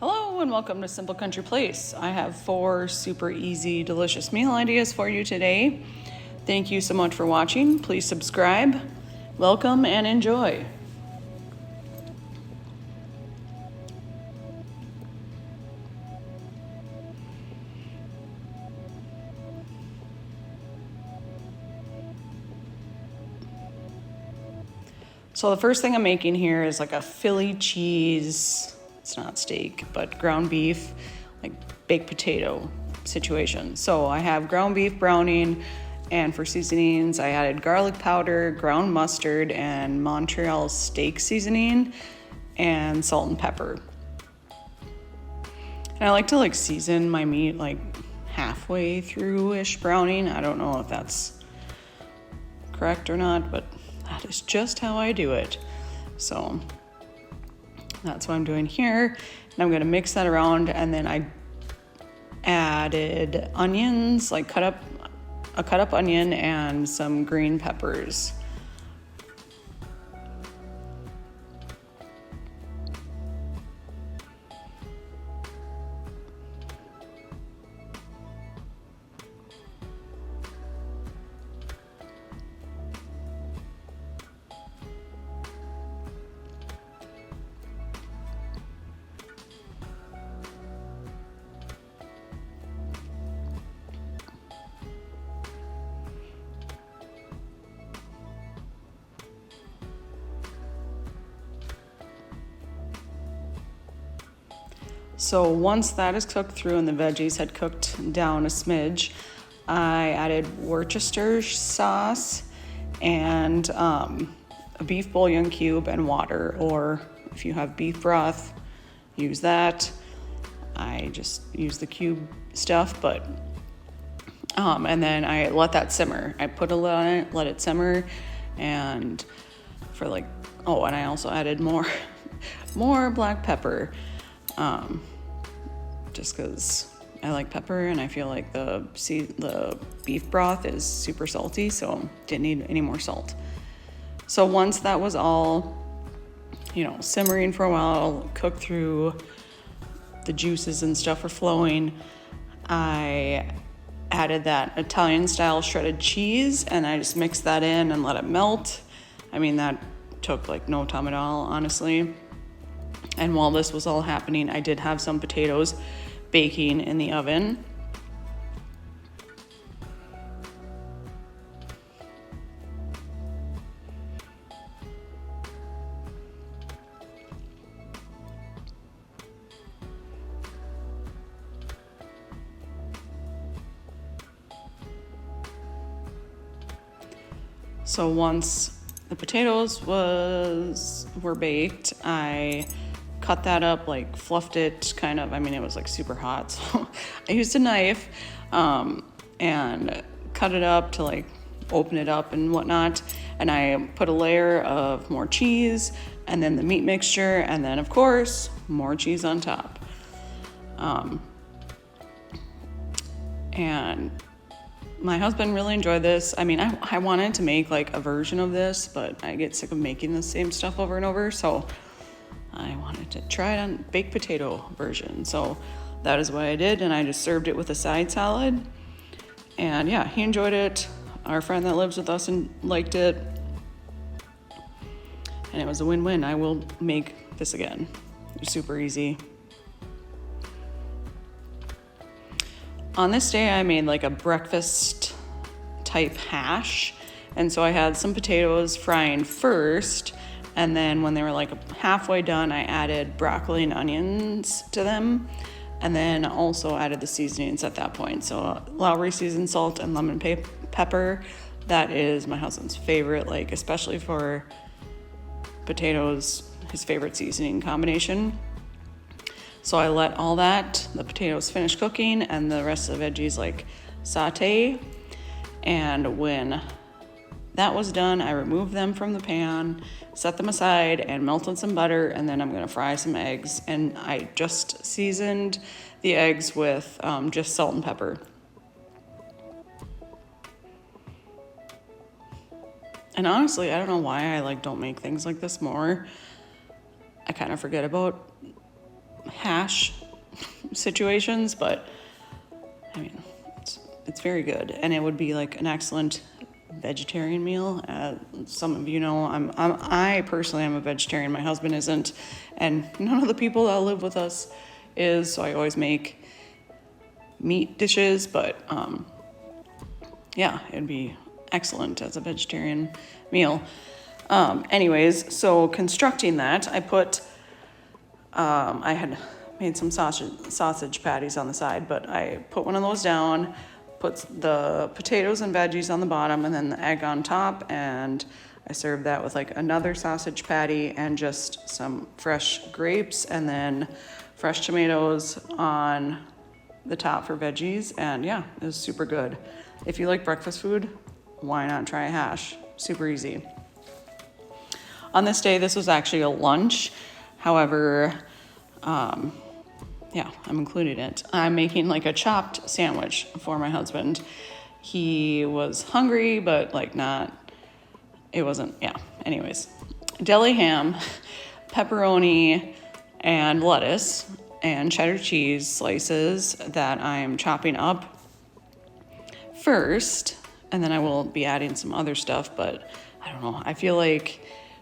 Hello and welcome to Simple Country Place. I have 4 super easy, delicious meal ideas for you today. Thank you so much for watching. Please subscribe. Welcome and enjoy. So the first thing I'm making here is like a Philly cheese, it's not steak, but ground beef, like baked potato situation. So I have ground beef browning, and for seasonings, I added garlic powder, ground mustard, and Montreal steak seasoning, and salt and pepper. And I like to season my meat like halfway through-ish browning. I don't know if that's correct or not, but that is just how I do it. So that's what I'm doing here. And I'm gonna mix that around, and then I added onions, like a cut up onion and some green peppers. So once that is cooked through and the veggies had cooked down a smidge, I added Worcestershire sauce and a beef bouillon cube and water, or if you have beef broth, use that. I just use the cube stuff, but and then I let that simmer. I put a lid on it, let it simmer, and for and I also added more black pepper. Just because I like pepper, and I feel like the beef broth is super salty, so didn't need any more salt. So once that was all, simmering for a while, cooked through, the juices and stuff were flowing, I added that Italian style shredded cheese, and I just mixed that in and let it melt. I mean, that took no time at all, honestly. And while this was all happening, I did have some potatoes baking in the oven. So once the potatoes were baked, I cut that up, fluffed it kind of. I mean, it was super hot, so I used a knife and cut it up to open it up and whatnot. And I put a layer of more cheese, and then the meat mixture, and then of course more cheese on top. And my husband really enjoyed this. I mean, I wanted to make a version of this, but I get sick of making the same stuff over and over, so I wanted to try it on baked potato version. So that is what I did, and I just served it with a side salad. And yeah, he enjoyed it. Our friend that lives with us and liked it. And it was a win-win. I will make this again. It's super easy. On this day, I made a breakfast type hash. And so I had some potatoes frying first, and then when they were halfway done, I added broccoli and onions to them, and then also added the seasonings at that point. So Lowry seasoned salt and lemon pepper. That is my husband's favorite, especially for potatoes, his favorite seasoning combination. So I let the potatoes finish cooking, and the rest of the veggies saute. And when that was done, I removed them from the pan, set them aside, and melted some butter, and then I'm gonna fry some eggs. And I just seasoned the eggs with just salt and pepper. And honestly, I don't know why I don't make things like this more. I kind of forget about hash situations, but I mean, it's very good, and it would be like an excellent vegetarian meal. Some of you know, I personally am a vegetarian. My husband isn't, and none of the people that live with us is. So I always make meat dishes, but yeah, it'd be excellent as a vegetarian meal. Anyways, so constructing that, I had made some sausage patties on the side, but I put one of those down, put the potatoes and veggies on the bottom, and then the egg on top, and I served that with like another sausage patty and just some fresh grapes, and then fresh tomatoes on the top for veggies, and yeah, it was super good. If you like breakfast food, why not try a hash? Super easy. On this day, this was actually a lunch. However, yeah, I'm including it. I'm making like a chopped sandwich for my husband. He was hungry, but like not, it wasn't, yeah. Anyways, deli ham, pepperoni, and lettuce, and cheddar cheese slices that I'm chopping up first, and then I will be adding some other stuff, but I don't know. I feel like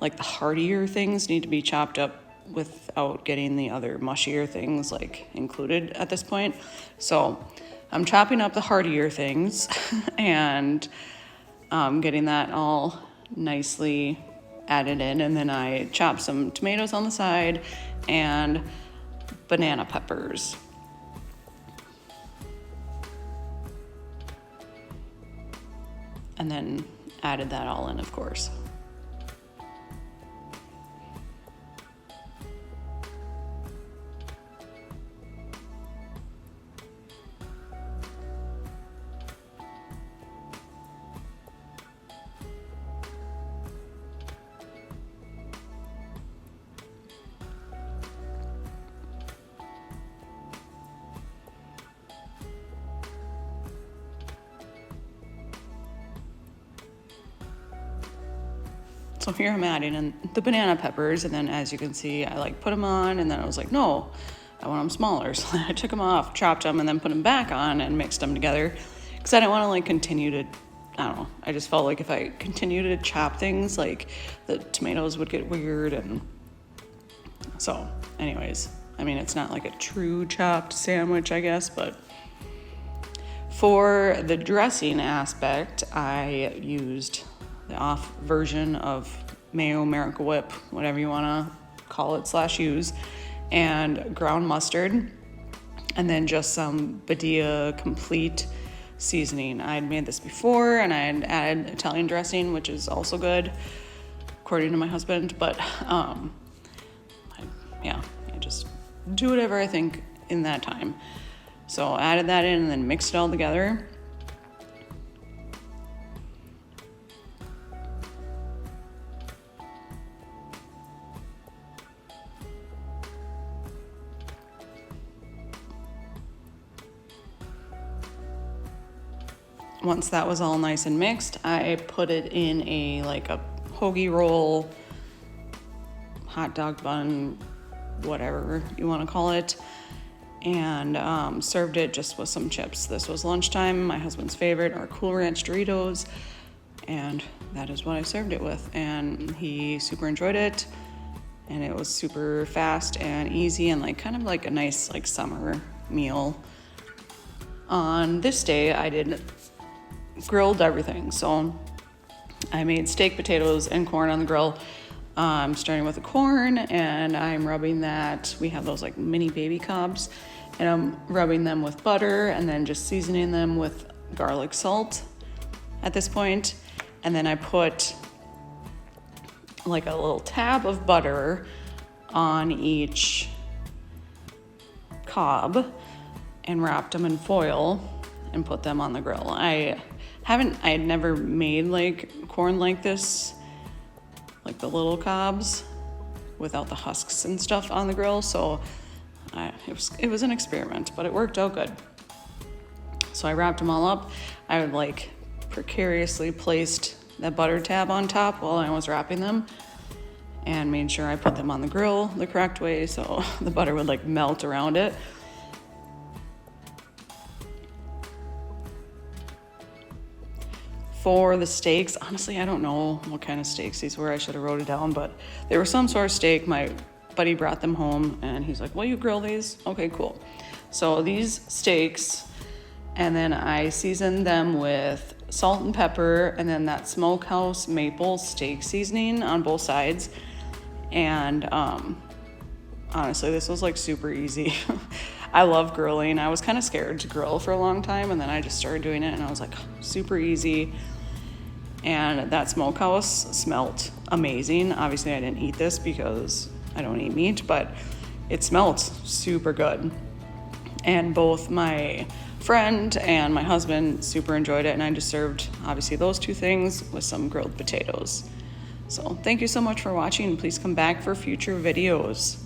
the heartier things need to be chopped up without getting the other mushier things like included at this point. So I'm chopping up the heartier things and getting that all nicely added in, and then I chop some tomatoes on the side and banana peppers. And then added that all in, of course. So here I'm adding in the banana peppers, and then as you can see, I like put them on, and then I was like, no, I want them smaller. So I took them off, chopped them, and then put them back on and mixed them together, because I didn't want to like continue to, I don't know, I just felt like if I continued to chop things, like the tomatoes would get weird. And so anyways, I mean, it's not like a true chopped sandwich, I guess, but for the dressing aspect, I used the off version of mayo, Miracle Whip, whatever you want to call it / use, and ground mustard, and then just some Badia Complete seasoning. I'd made this before, and I had added Italian dressing, which is also good, according to my husband, but I just do whatever I think in that time. So I added that in and then mixed it all together. Once that was all nice and mixed, I put it in a hoagie roll, hot dog bun, whatever you want to call it, and served it just with some chips. This was lunchtime. My husband's favorite are Cool Ranch Doritos, and that is what I served it with, and he super enjoyed it, and it was super fast and easy and kind of like a nice summer meal. On this day, I did grilled everything. So I made steak, potatoes, and corn on the grill. I'm starting with the corn, and I'm rubbing that. We have those mini baby cobs, and I'm rubbing them with butter and then just seasoning them with garlic salt at this point. And then I put a little tab of butter on each cob and wrapped them in foil and put them on the grill. I had never made corn like this, the little cobs without the husks and stuff on the grill, so it was an experiment, but it worked out good. So I wrapped them all up. I would precariously placed that butter tab on top while I was wrapping them, and made sure I put them on the grill the correct way so the butter would like melt around it. For the steaks, honestly, I don't know what kind of steaks these were. I should have wrote it down, but they were some sort of steak. My buddy brought them home and he's like, will you grill these? Okay, cool. So these steaks, and then I seasoned them with salt and pepper and then that Smokehouse maple steak seasoning on both sides. And honestly, this was like super easy. I love grilling. I was kind of scared to grill for a long time, and then I just started doing it and I was like, super easy. And that Smokehouse smelled amazing. Obviously I didn't eat this because I don't eat meat, but it smelled super good. And both my friend and my husband super enjoyed it, and I just served obviously those two things with some grilled potatoes. So thank you so much for watching. Please come back for future videos.